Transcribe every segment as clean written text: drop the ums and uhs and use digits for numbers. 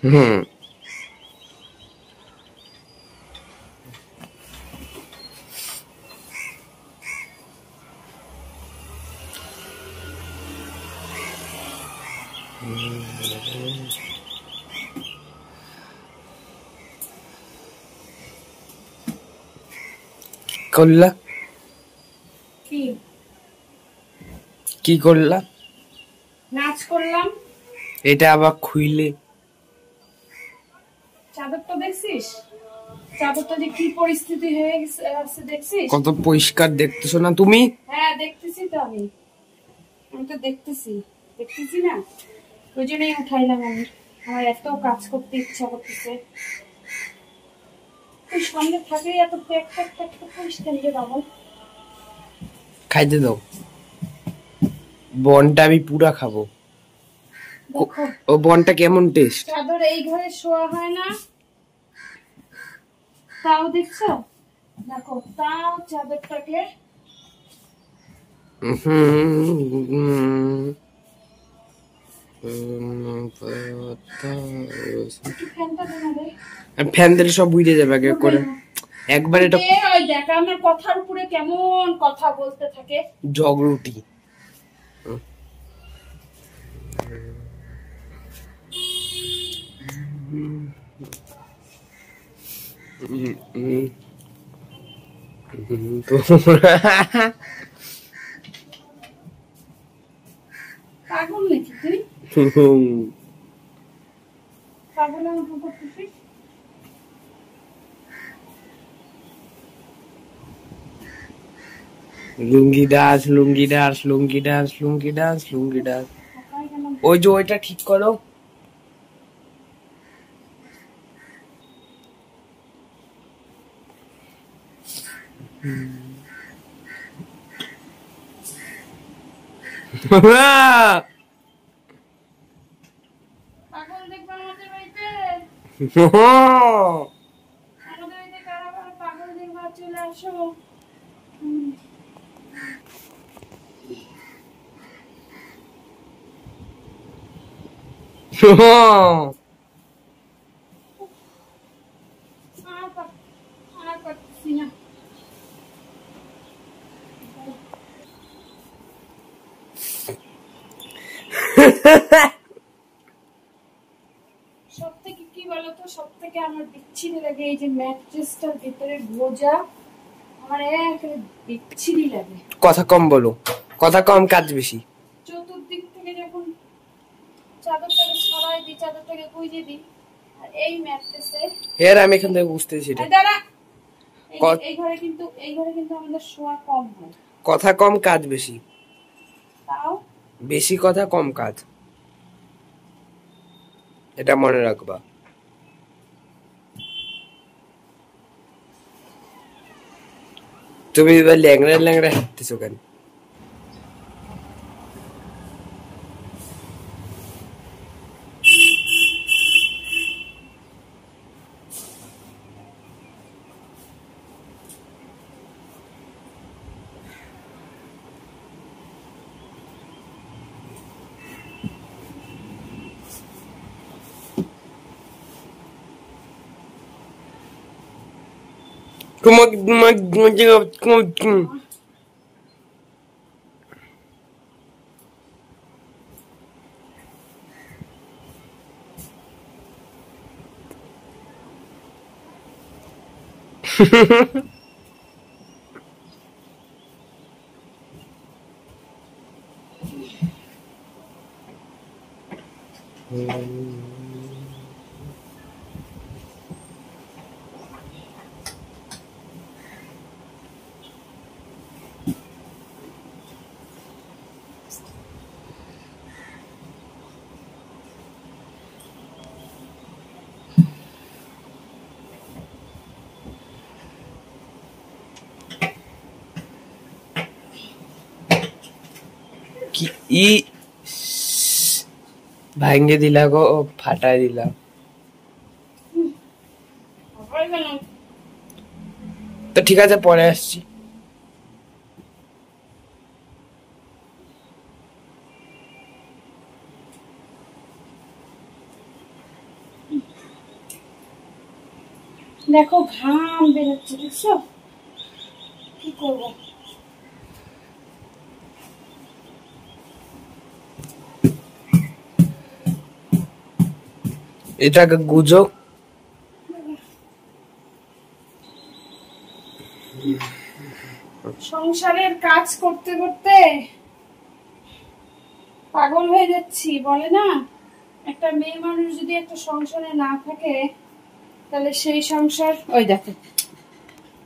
হুম করলা কি করলা? নাচ করলাম। এটা আবার খুইলে চাদরটা দেখছিস? চাদরটা যে কি পরিস্থিতি হয়ে গেছে দেখছিস? কত পরিষ্কার দেখতেছো না তুমি? হ্যাঁ দেখতেছি তো আমি তো দেখতেছি না, ওই জন্যই উঠাইলাম আমি। আমার এত কাজ করতে ইচ্ছা করতেছে, তুই সামনে থাকলে এত প্যাক প্যাক প্যাক করিস কেন রে বাবা? খাইতে দাও, বনটা আমি পুরা খাবো। দেখো ও বনটা কেমন টেস্ট। চাদর এই ঘরে শোয়া হয় না, তাও দেখছো, দেখো তাও চাদরটাকে ফ্যান দিলে সব বুঝে যাবে আগে করে একবার। এটা ওই দেখ আমার কথার উপরে কেমন কথা বলতে থাকে, জগরুটি। পাগল নাকি তুই? পাগল আমার করতেছিস। লুঙ্গি ডান্স, লুঙ্গি ডান্স, লুঙ্গি ডান্স, লুঙ্গি ডান্স, লুঙ্গি ডান্স। ওই যে ওইটা ঠিক করো। পাগল দেখবে আমাদের বাড়িতে, আমাদের বাড়িতে কারা কারা পাগল দেখবা চলে আসো। আর পারতেছি না। সব থেকে কি বলতো, সব থেকে আমার বিচ্ছিরি লাগে এই যে ম্যাট্রেসটার ভিতরে গোজা, আমার একেবারে বিচ্ছিরি লাগে। কথা কম বলো, কথা কম কাজ বেশি। চতুর্দিক থেকে যখন চাদরটাকে সরাই দিই, চাদরটাকে কুইজে দিই, আর এই ম্যাট্রেসে এর আমি এখান থেকে বুঝতেছি এটা। দাঁড়া, এই ঘরে কিন্তু আমাদের শোয়া কম হয়। কথা কম কাজ বেশি, তাও বেশি কথা কম কাজ, এটা মনে রাখবা। তুমি এবার ল্যাংড়া ল্যাংড়া হাঁটতেছো কেন? ই ভাঙ্গে দিলা গো, ফাটাই দিলা। তো ঠিক আছে, পরে আসছি। দেখো ঘাম বেরোচ্ছে, দেখছো? কি করবো? এটাকে গুজো। সংসারের কাজ করতে করতে পাগল হয়ে যাচ্ছি। বলে না, একটা মেয়ে মানুষ যদি একটা সংসারে না থাকে তাহলে সেই সংসার, ওই দেখো,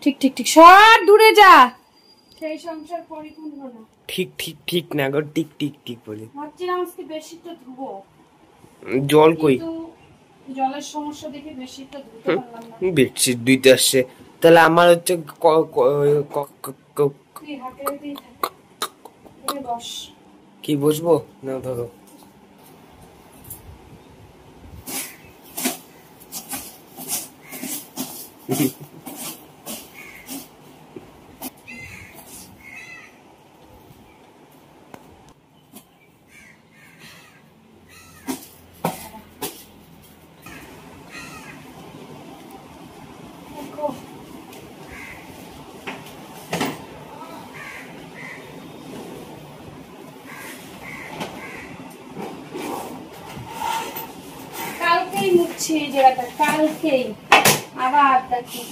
ঠিক ঠিক ঠিক, সব দূরে যা, সেই সংসার পরিপূর্ণ না। ঠিক ঠিক ঠিক না গো, টিক টিক টিক বলি। ভাবছিলাম আজকে বেশিটা ধুবো, জল কই? কিন্তু জলের সমস্যা দেখে বেশিটা ধুতে পারলাম না। বেডশিট ধুইতে আসছে, তাহলে আমার হচ্ছে তুই হাতে দিয়ে থাক, বস। কি বসবো না ধরো। কালকেই মুছছি এই জায়গাটা, কালকেই আবার দেখি।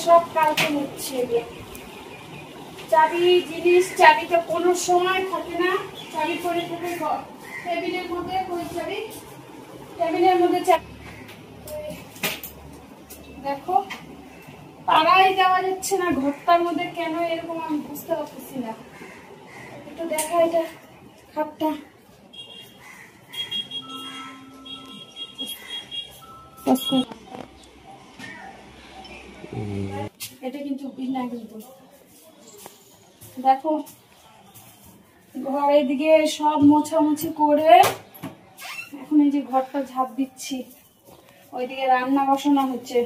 সব কালকে মুছছি। চাবি জিনিস, চাবি তো কোনো সময় থাকে না, চাবি পড়ে থাকে টেবিলের মধ্যে। ওই চাবি টেবিলের মধ্যে চাবি, দেখো পাড়াই যাওয়া যাচ্ছে না ঘরটার মধ্যে, কেন এরকম আমি বুঝতে পারতেছি না। একটু দেখা এটা খাটটা, এটা কিন্তু বিনা, কিন্তু দেখো ঘরের দিকে সব মোছামুছি করে এখন এই যে ঘরটা ঝাঁপ দিচ্ছি, ওইদিকে রান্না বসানো হচ্ছে,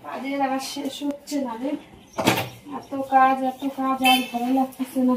কাজের আবার শেষ হচ্ছে না রে। এত কাজ এত কাজ, আর ভালো লাগতেছে না।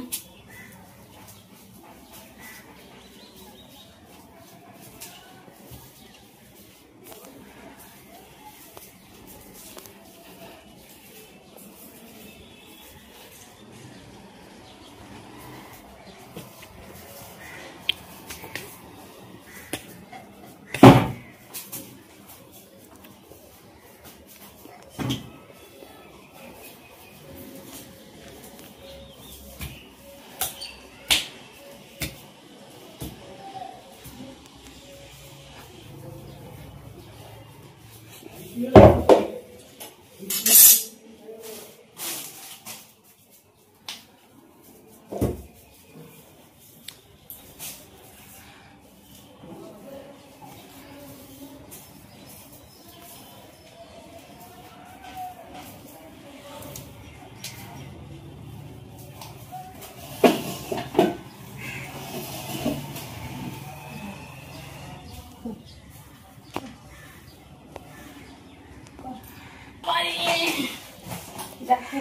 দেখো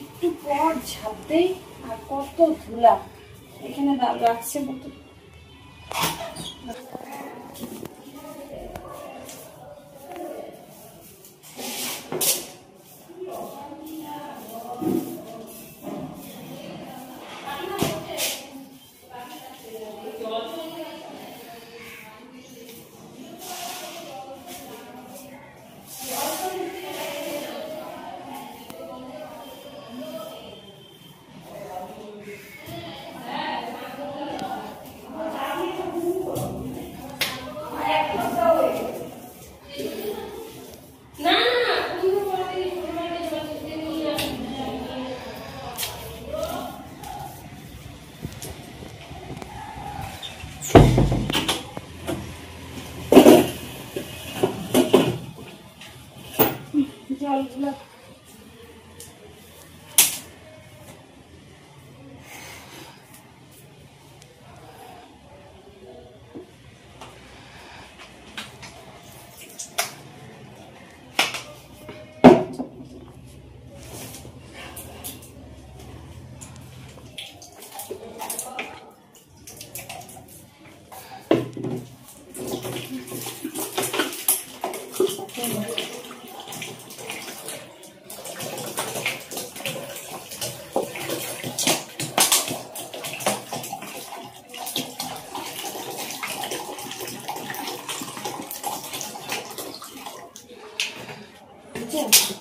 একটু পর ঝাঁপ দেই, আর কত ধুলা এখানে রাখছে মতো। এইগুলো আছে